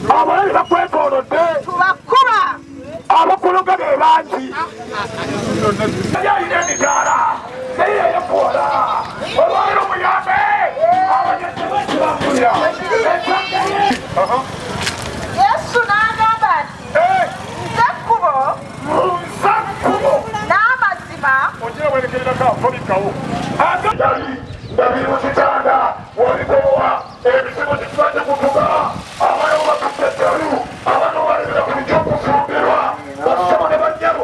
abalabi bakwetoolodde tubakuba abakuluga be bangi yalina emidaala naye yeyafuwala olwaliro muyambe abanyakibakibakulira yesu n'agamba nti nze kkubo nza kkubo n'amazima ojira werekererako tobikawo yali nga biri mu kitanda wolikowa ebizibu gitubadde kutuga abaana bakutetalu abaana balebera ku bijokufumberwa basoma ne bajjabo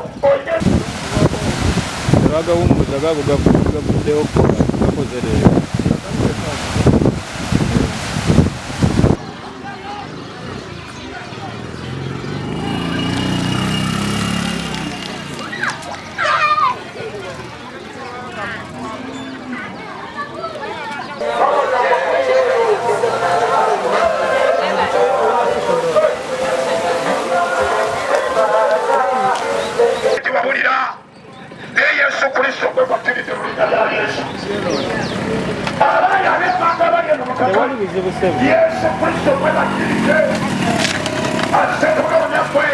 bagawummuza gago gavuddewo gakoze leero Yesu Kristo mwebakirize asekola kwe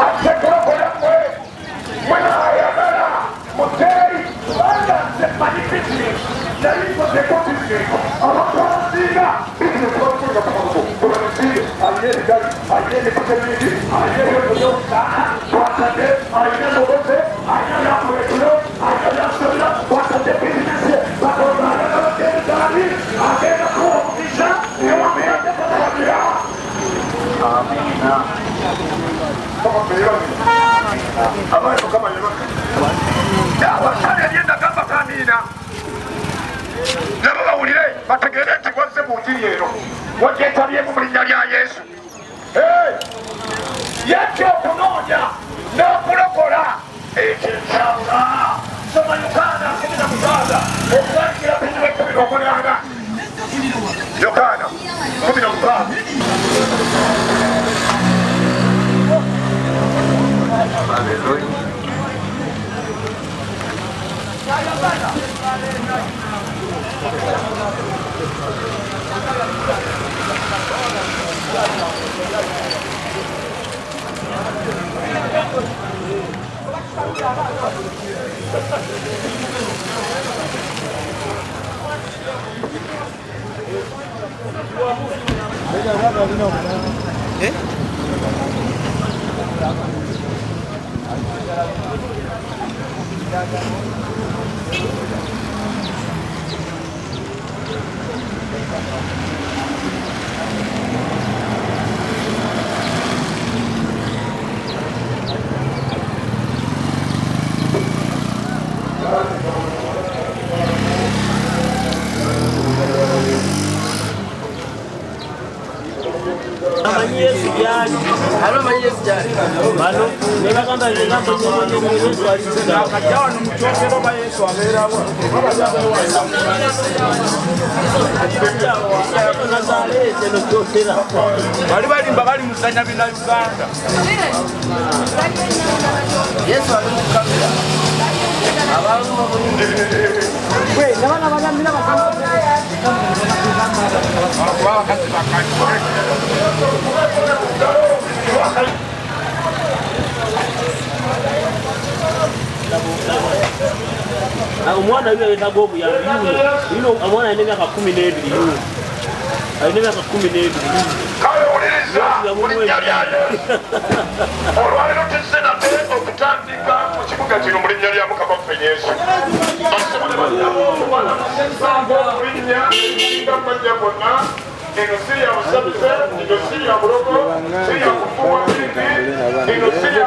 asekola kwe mwenayagala muteri banga semanyi bizinesi naliko tekotizeko abakozinga bizinesi bakuga pamako kubanisiye ayeni gali ayeni kutemidi ayeni kuyosa watade ayeni mubose ayeni amuetulo ayeni asola watade bizinesi bakozaga nabateri dali agenda kuwa abantu abasale lyenda gamba kamiina nabo bawulire bategere nti wazze mu njiri eno wagyetabyemu mu linnya lya yesu yajja okunoonya n'okulokola ekyenkyawula soma yokaana 16 okulangira okulanga yokaana 16 bali balimba bali muzanya bina Uganda Yesu ali mukamera abantu we nabana banyamira bakanga omwana yule aletaga obuyambi yuno omwana alina emyaka 12 yuno alina emyaka 12 kawuliriza mulinnya lya Yesu olwaliro tusenate okutandika mu kibuga kino mu linnya lya Mukama waffe Yesu basobole basensango linnya nga majja gonna eno si ya busabuze eno si ya bulogo si ya kufuwa bibi eno si ya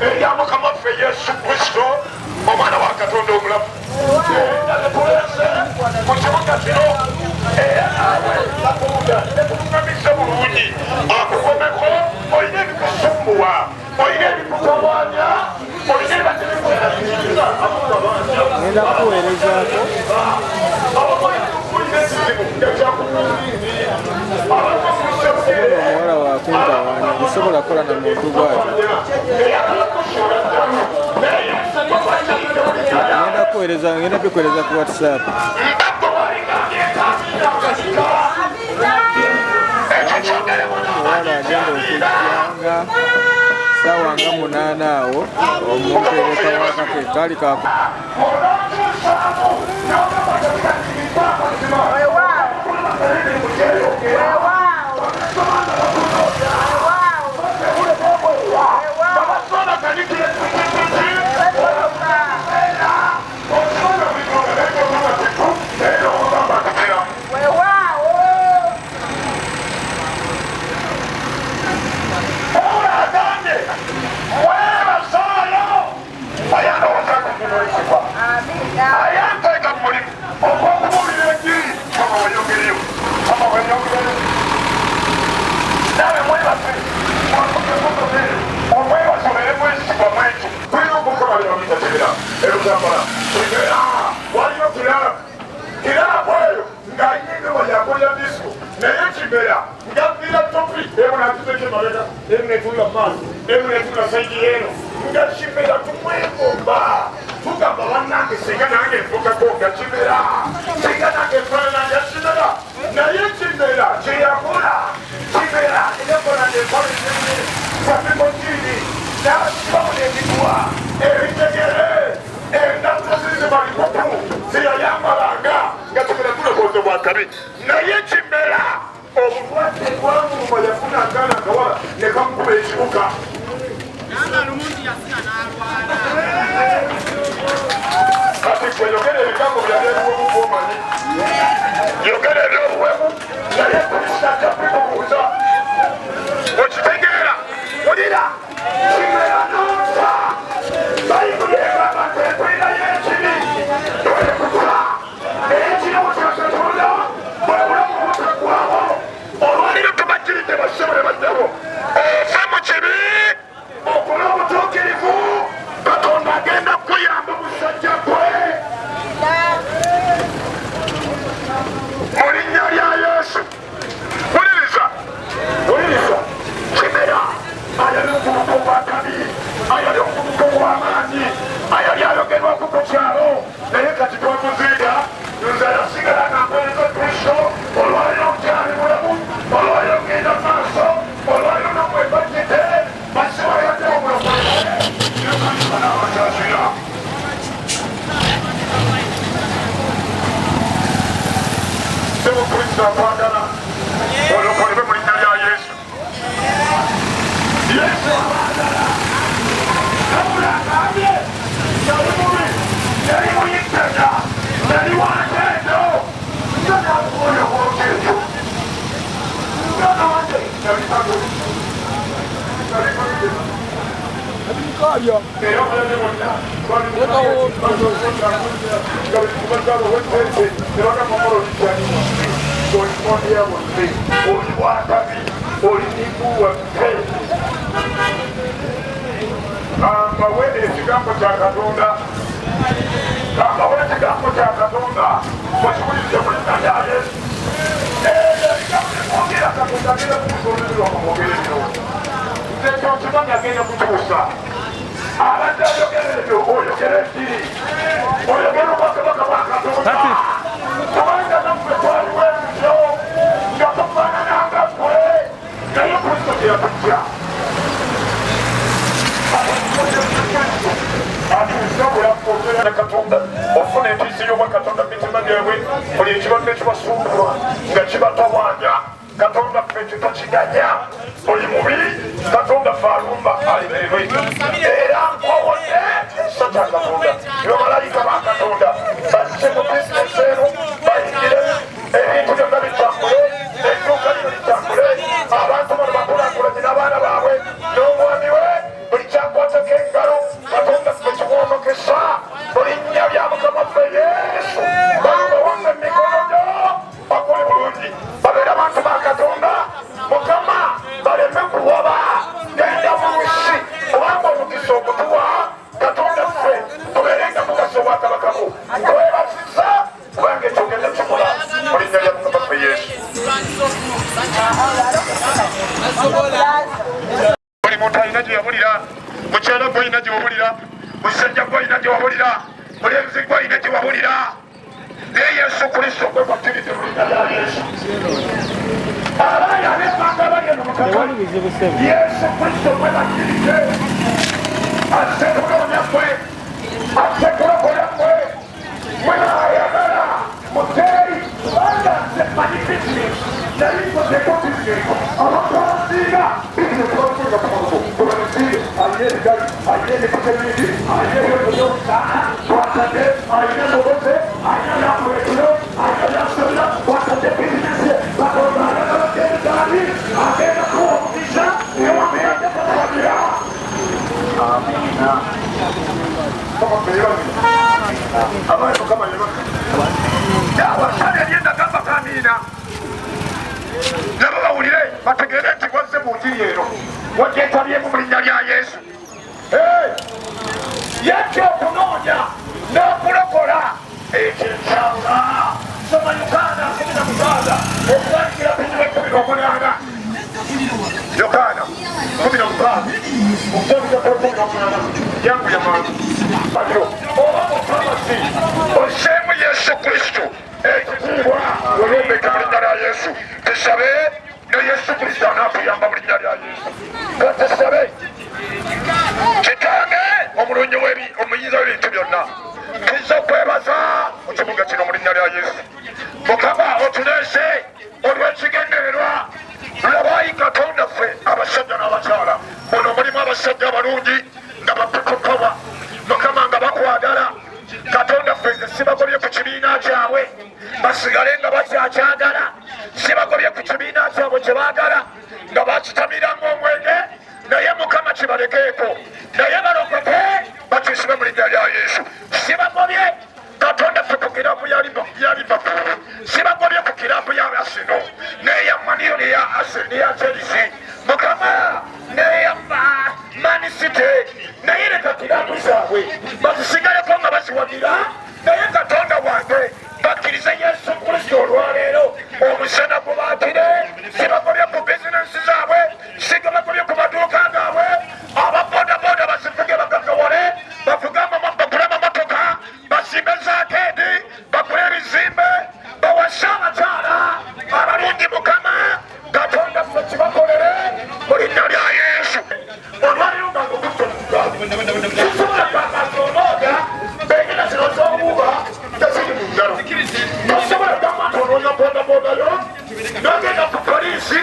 eya Mukama waffe Yesu Kristo omwana wa Katonda omulamu tulese mu kibuga kino era nawe akunda nekutunamisa bulungi akukomeko olina ebikusumbuwa olina ebikutawanya olina ebibatebikwerasinza ngenda kukuweerezaako omuwala wakuntawaanya tesobola kukola na muntu bwati ngenda bikuweereza ku WhatsApp. Omuwala agenda okujjanga ssaawa nga 8 awo omutereka wakake kaali kaku buli enzigwa ine giwabulira naye Yesu Kristo gwe bakkirize mu linnya lya Yesu. Abaana ab'ebbanga bali eno mu katale Yesu Kristo gwe bakkirize azze kunonya ggwe azze kulokola ggwe mwe ayagala muteeri kubanga nze manyi bizinesi naye nkozeko bizinesi abantu abasinga bizinesi bakusinga kumakubo kubanisiige alina ebigali alina emikuta emingi alina ebyoto by'okusaana twatadde alina mugoze alina byakuleetero alina byakusobera twatadde bizinesi ye batonda ayagala ebigaali agenda kuwa omukisa ewamuyadde katawagira. Amina. Abaana Mukama abasana ebyenda gamba kamiina nabo bawulire bategeere nti wazze mu njiri eno wagyetabyemu mu linnya lya Yesu. Yajja okunoonya n'okulokola ekyenkyawula soma Yokaana 16 okutandikira ku 18. Yokaana 16 okutandikira ku 18 yangu yamangu oba mufamasi osseemu Yesu Kristo ekitiibwa weyombeka mu linnya lya Yesu. Tusabe ne Yesu Kristo anaatuyamba mu linnya lya Yesu. Katusabe. Kitange omulungi omuyinza w'ebintu byonna tuzza okwebaza mu kibuga kino mu linnya lya Yesu. Mukama otuleese olw'ekigendererwa labayi Katonda ffe abasajja n'abakyala muno mulimu abasajja abalungi nga bapukupawa Mukama nga bakwagala Katonda ffe nze sibagobye ku kibiina kyabwe basigale nga bakyakyagala sibagobye ku kibiina kyabwe kye baagala nga bakitamiramu omwenge naye Mukama kibalekeeko naye balokoke bakisibe mu linnya lya Yesu. Sibagobye Katonda ffe ku kirapu ya Liverpool sibagobye ku kirapu ya Arsenal neya Maniyo neya Arsenal neya Chelsea Mukama neya Man City naye leka kirapu zaabwe bazisigaleko nga baziwagira naye Katonda wange bakkirize Yesu Kristo olwaleero omusana gubaatire sibagobye ku bizinensi zaabwe sibagobye ku maduuka gaabwe ababodaboda bazivuge bagagawole bavuge bagule amamotoka bazimbe zaakeedi bagule ebizimbe bawase abakyala abalungi Mukama Katonda ffe kibakolere mu linnya lya Yesu. Olwaleero nga okusobola kwakazonooga bengenda zino z'obuuba teziri mu ngalo tosobola gamba ntonoonya bodabodayo n'ogenda ku poliisi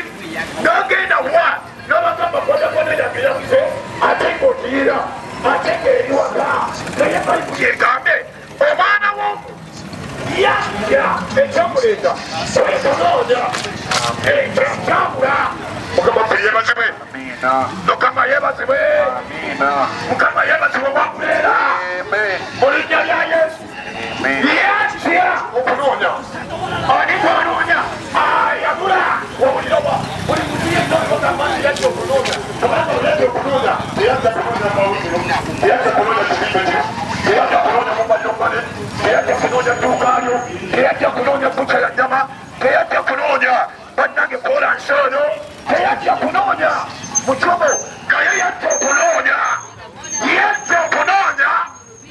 n'ogenda wa n'abagamba bodaboda yange yabuze ate ng'otiyira ate ng'eriwaka naye bayibuli egambe omwana wo yajja ekyamuleeta ekonoonya ekyekyawula Mukama ffe yeebazibwe Mukama yeebazibwe Mukama yeebazibwe wakuleera mu linnya lya Yesu. Yajja okunoonya ani twanoonya ayagula wabulirawa buli muntu yenna ogamba nti yajja okunoonya kubanga oyajja okunoonya teyajja kunoonya mawuliro teyajja kunoonya kizimbe kyo teyajja kunoonya mubayombale teyajja kunoonya dduukalyo teyajja kunoonya buca ya nyama teyajja kunoonya bannange kolansi ono teyajja kunoonya mucomo naye yajja okunoonya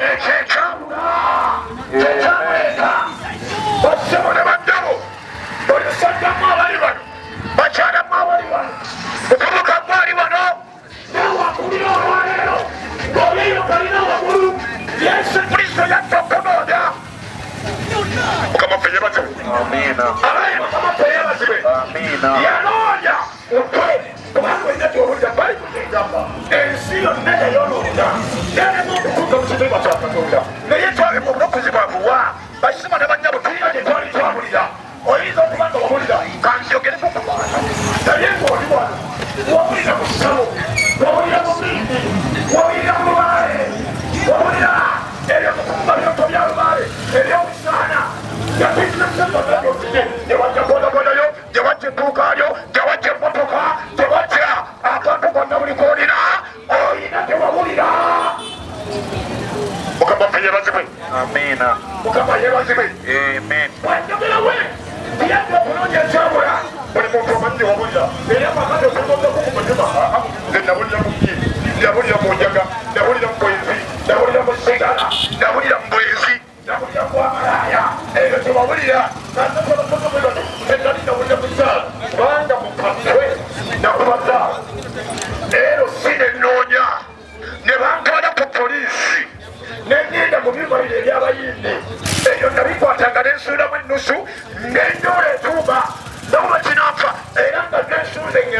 ekyekyawula ekyamuleeta bassebo ne baddabo buli sajjamu abali wano bakyalamu abali wano mukubuka gwali wano nawakulira olwaleero ng'olweyo kalina waggulu Yesu Kristo yajja okunoonya. Mukama ffe yeebazibwe abaye Mukama ffe yeebazibwe yanoonya okwe kubanga olina gy'owulira bali kugamba ensi yonna yayonoonya nerema okutuuka mu kitiibwa kya Katonda naye twali mu bulokozi bwa buwa basima ne bannyabo tulina gye twali twawulira oyinza okuba nga wawulira kanjogereko ku baana naye ng'oli wano wawulira mu ssabo wawulira mu mindi wawulira mu lubaale wawulira ebyokukumba byoto bya lubaale ebyomusaana yabizinasaaaaoine gyewajja bodabodayo gyewajja edduukalyo gyewajja emmotoka gyewajja akantu konna buli koolina oyina tewawulira. Mukama ffe yeebazibwe Mukama yeebazibwe wanjogera we tiyadde okunoonya ekyabula buli muntu omanyi wawulira era amakati okunozaku ku mutima nze nawulira mu nyi nawulira mu njaga nawulira mu bwenzi nawulira mu sigala nawulira mu bwenzi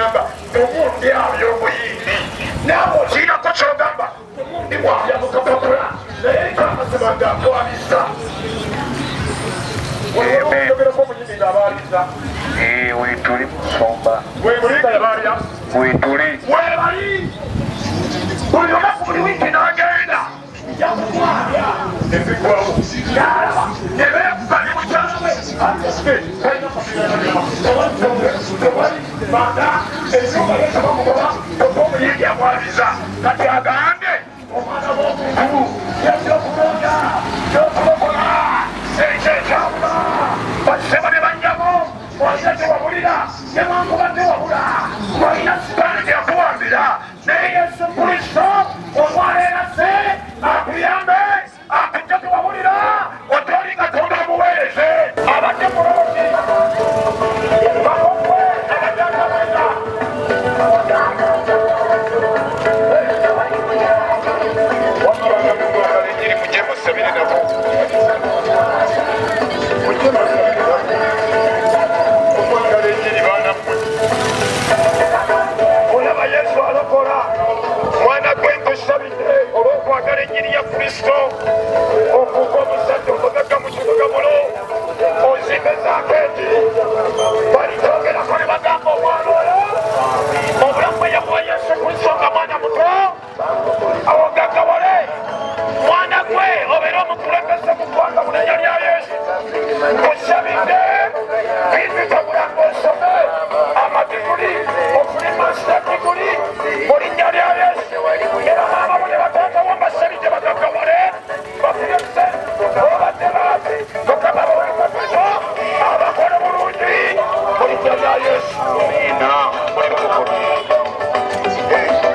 ngamba obundi abyo obuyindi naawe okiinako kyogamba obundi bwabya mukapapula naye ekyamasema ngakwabisa weyogerako omuyindi ng'abaaliza wetuli musomba wemulinga yabalya wetuli webali buli lunaku buli wiiki n'agenda yakutwalya ebigwawo yalaba nebeekuba ne mukyawe tewali manda ennyumba yekabamugoba oba omuyindi amwabiza kati agambe omwana w'omuntu yajja okulokola ekyo ekyabula basema ne banjabo olina tewabulira newankubadde wabula olina sitaani teyakuwambira naye yesu kristo olwaleerase akuyambe akujja tewabulira otoli katonda omuweereze abadde mulungi bakokwe abadde akameza wamabangamugwagalenjiri mujje musabire nabo mujje musabire nabo omwagalenjiri baanammwe olaba yesu alokola mwana gwe nkusabidde olw'okwagala ennyiri ya kristo okuuka omusajja omugagga mu kibuga mulo ozimbe zaaketi balitoogerako ne bagamba omwana oyo obulamu bwe yakuwa yesu kristo nga mwana muto awogagawole mwana gwe obeere omukulembeze mu ggwanga mu linnya lya yesu kusabidde bibitabulanga osome amadiguli okuli masita diguli mu linnya lya yesu era maama bo ne bataatawo mbasabidde bagagawole bakulembeze obadde baati mukama bawekatuzo abakole bulungi mu linnya lya yesu ina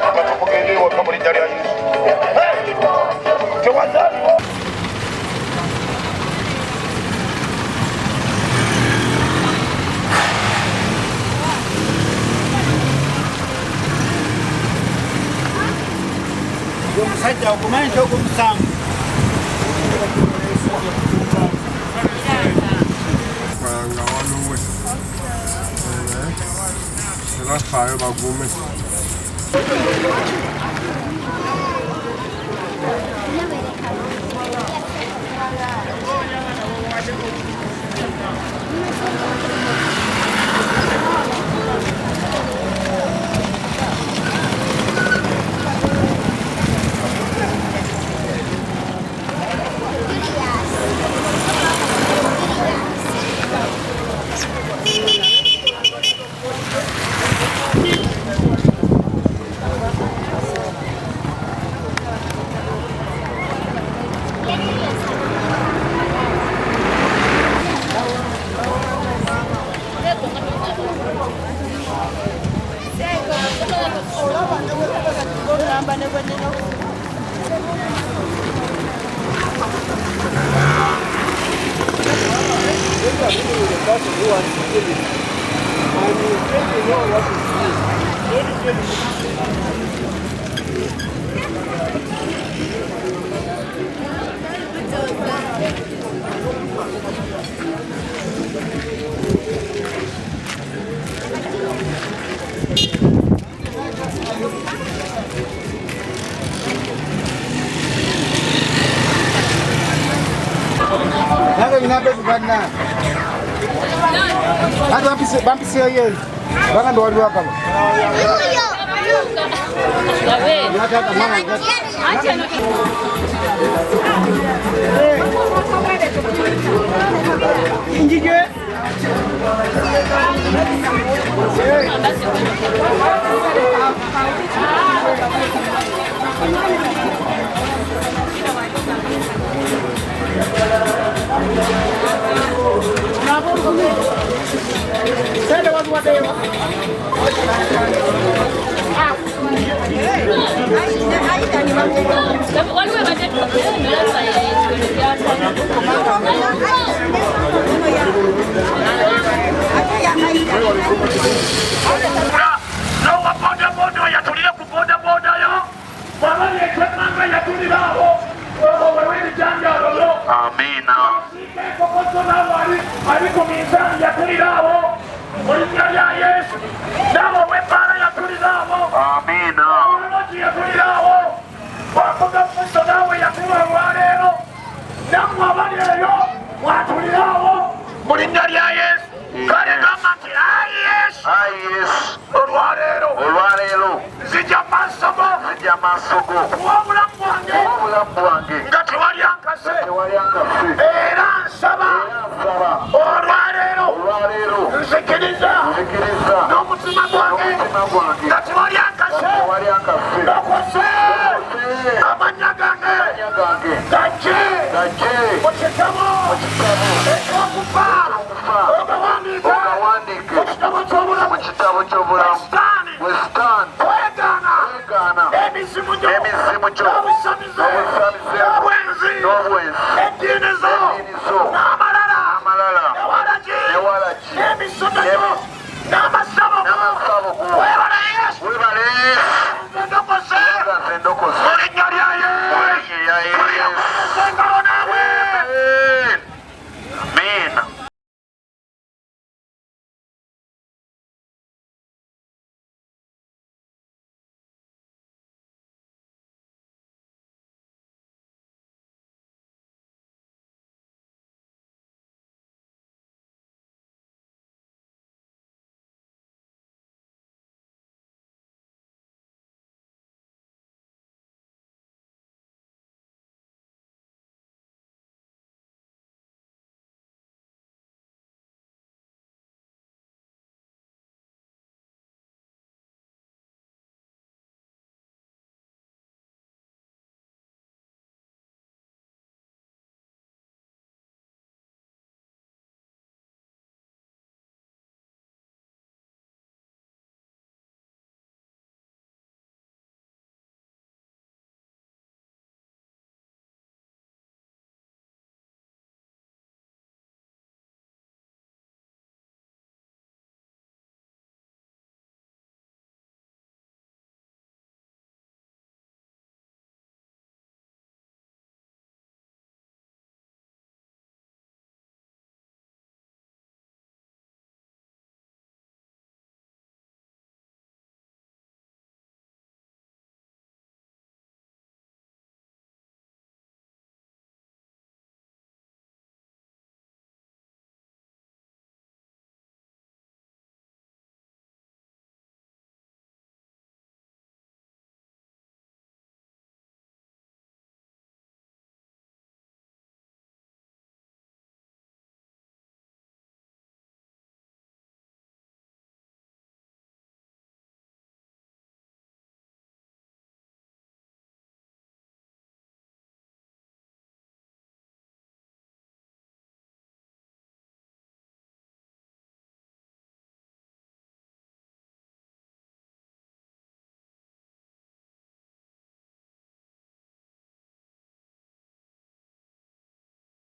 abatukugendi waka mu linnya lya yesu tewazaliwo omusajja okumanyi nti ogumusanvu nga wanuwe sebafaayo bagume bampiseyo yeyo bagamba wali wakaba injige nowa bodaboda yatulire ku bodabodayo bwaba yekwemanga yatulirawo wewebijanjaloyo amina ekokoso nawo ali ku minzani yatulirawo mu linnya lya yesu nawo weba maaso go obulamu bwange nga tewali ankase era nsaba olwaleero nzikiriza n'omutima gwange nga tewali ankase okose amanya gange gajje mu kitabo ekyokufa ogawandiike mu kitabo ky'obulamu wesitaani weegaana emizimu gyo n'obusamize n'obwenzi eddiini zo